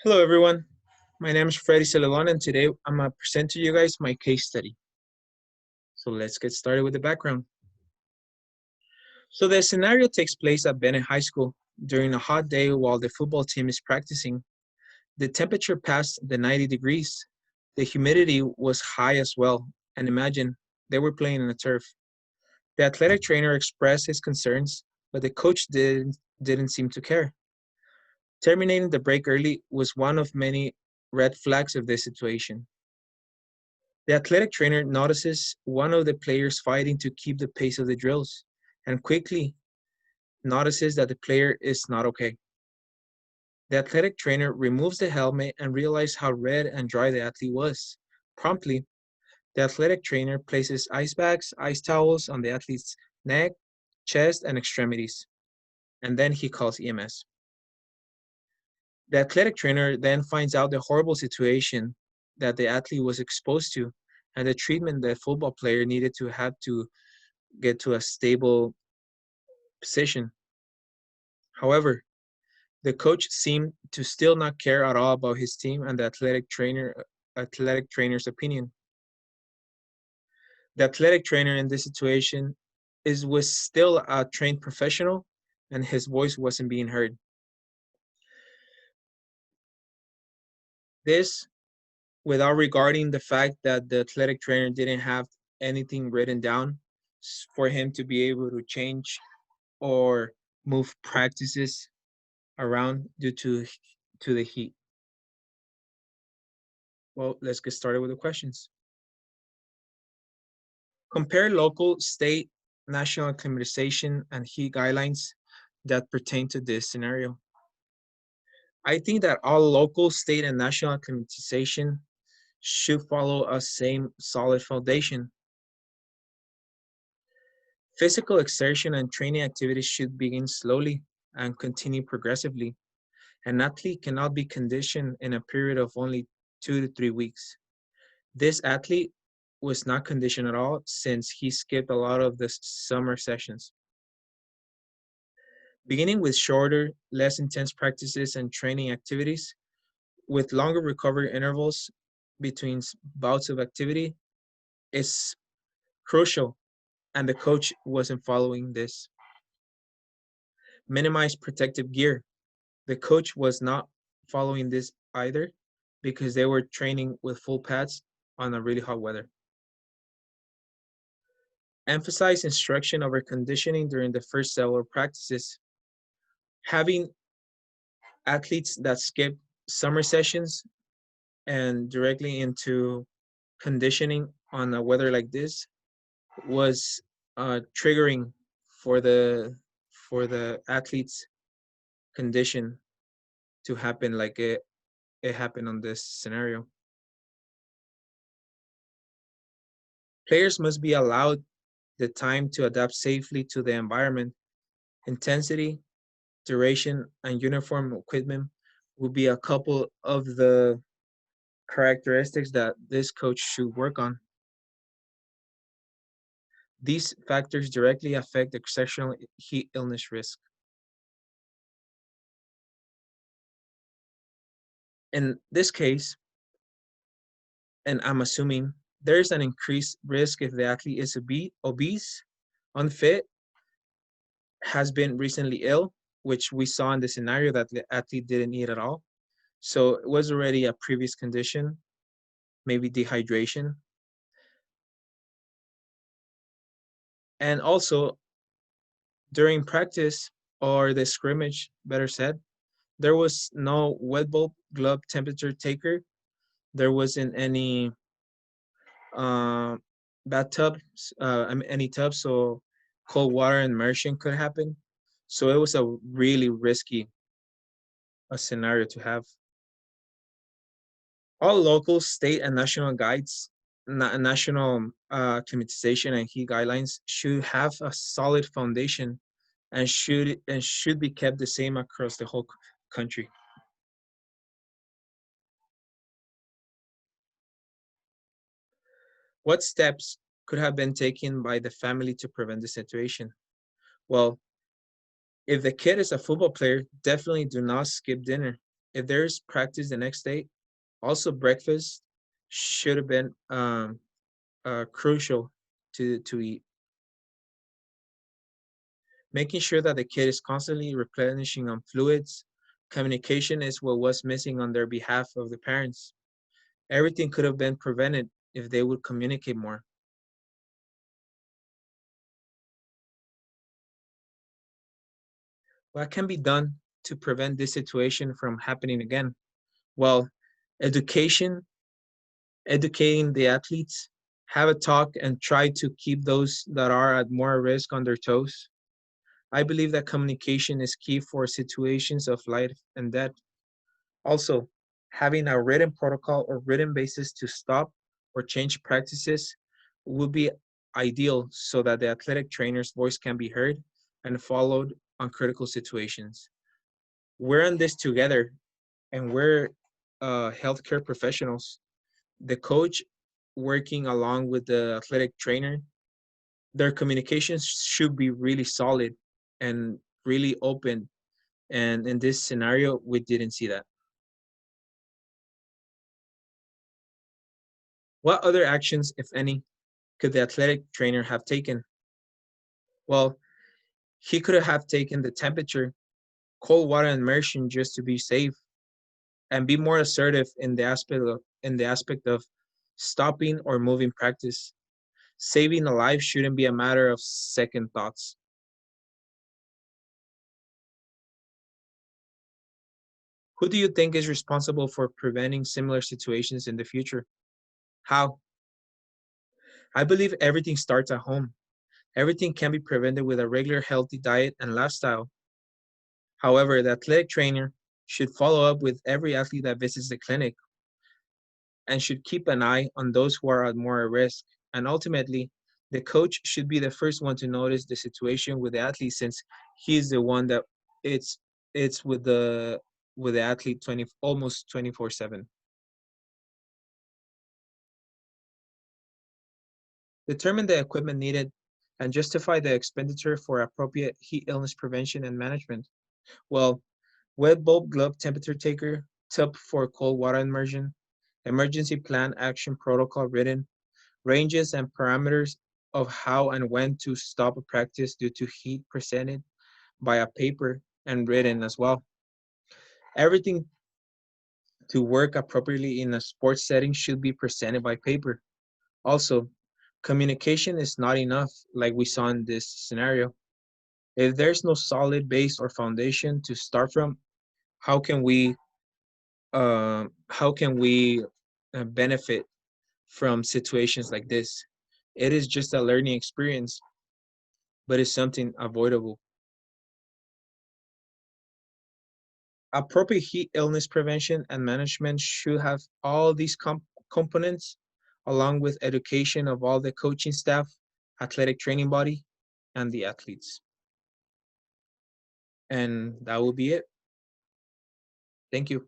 Hello, everyone. My name is Freddy Celedon, and today I'm going to present to you guys my case study. So let's get started with the background. So the scenario takes place at Bennett High School during a hot day while the football team is practicing. The temperature passed the 90 degrees. The humidity was high as well. And imagine, they were playing in the turf. The athletic trainer expressed his concerns, but the coach didn't seem to care. Terminating the break early was one of many red flags of this situation. The athletic trainer notices one of the players fighting to keep the pace of the drills and quickly notices that the player is not okay. The athletic trainer removes the helmet and realizes how red and dry the athlete was. Promptly, the athletic trainer places ice bags, ice towels on the athlete's neck, chest, and extremities, and then he calls EMS. The athletic trainer then finds out the horrible situation that the athlete was exposed to and the treatment the football player needed to have to get to a stable position. However, the coach seemed to still not care at all about his team and the athletic trainer's opinion. The athletic trainer in this situation was still a trained professional and his voice wasn't being heard. This without regarding the fact that the athletic trainer didn't have anything written down for him to be able to change or move practices around due to the heat. Well, let's get started with the questions. Compare local, state, national acclimatization and heat guidelines that pertain to this scenario. I think that all local, state, and national acclimatization should follow a same solid foundation. Physical exertion and training activities should begin slowly and continue progressively. An athlete cannot be conditioned in a period of only 2 to 3 weeks. This athlete was not conditioned at all since he skipped a lot of the summer sessions. Beginning with shorter, less intense practices and training activities with longer recovery intervals between bouts of activity is crucial, and the coach wasn't following this. Minimize protective gear. The coach was not following this either because they were training with full pads on a really hot weather. Emphasize instruction over conditioning during the first several practices. Having athletes that skip summer sessions and directly into conditioning on a weather like this was triggering for the athletes condition to happen like it happened on this scenario. Players must be allowed the time to adapt safely to the environment. Intensity, duration, and uniform equipment will be a couple of the characteristics that this coach should work on. These factors directly affect exceptional heat illness risk. In this case, and I'm assuming there's an increased risk if the athlete is obese, unfit, has been recently ill, which we saw in the scenario that the athlete didn't eat at all. So it was already a previous condition, maybe dehydration. And also during practice or the scrimmage, better said, there was no wet bulb glove temperature taker. There wasn't any uh, bathtub, any tub, so cold water immersion could happen. So it was a really risky scenario to have. All local, state, and national guides, national climatization and heat guidelines should have a solid foundation and should be kept the same across the whole country. What steps could have been taken by the family to prevent the situation? Well, if the kid is a football player, definitely do not skip dinner. if there's practice the next day, also breakfast should have been crucial to eat. Making sure that the kid is constantly replenishing on fluids. Communication is what was missing on their behalf of the parents. Everything could have been prevented if they would communicate more. What can be done to prevent this situation from happening again? Well, education, educating the athletes, have a talk and try to keep those that are at more risk on their toes. I believe that communication is key for situations of life and death. Also, having a written protocol or written basis to stop or change practices would be ideal so that the athletic trainer's voice can be heard and followed on critical situations. We're in this together and we're healthcare professionals. The coach working along with the athletic trainer, their communications should be really solid and really open. And in this scenario, we didn't see that. What other actions, if any, could the athletic trainer have taken? Well, he could have taken the temperature, cold water immersion just to be safe, and be more assertive in the aspect of stopping or moving practice. Saving a life shouldn't be a matter of second thoughts. Who do you think is responsible for preventing similar situations in the future? How? I believe everything starts at home. Everything can be prevented with a regular healthy diet and lifestyle. However, the athletic trainer should follow up with every athlete that visits the clinic and should keep an eye on those who are at more risk. And ultimately, the coach should be the first one to notice the situation with the athlete since he's the one that it's it's with the athlete 20 almost 24/7. Determine the equipment needed and justify the expenditure for appropriate heat illness prevention and management. Well, wet bulb glove temperature taker, tub for cold water immersion, emergency plan action protocol written, ranges and parameters of how and when to stop a practice due to heat presented by a paper and written as well. Everything to work appropriately in a sports setting should be presented by paper. Also, communication is not enough, like we saw in this scenario. If there's no solid base or foundation to start from, how can we benefit from situations like this? It is just a learning experience, but it's something avoidable. Appropriate heat illness prevention and management should have all these components, along with education of all the coaching staff, athletic training body, and the athletes. And that will be it. Thank you.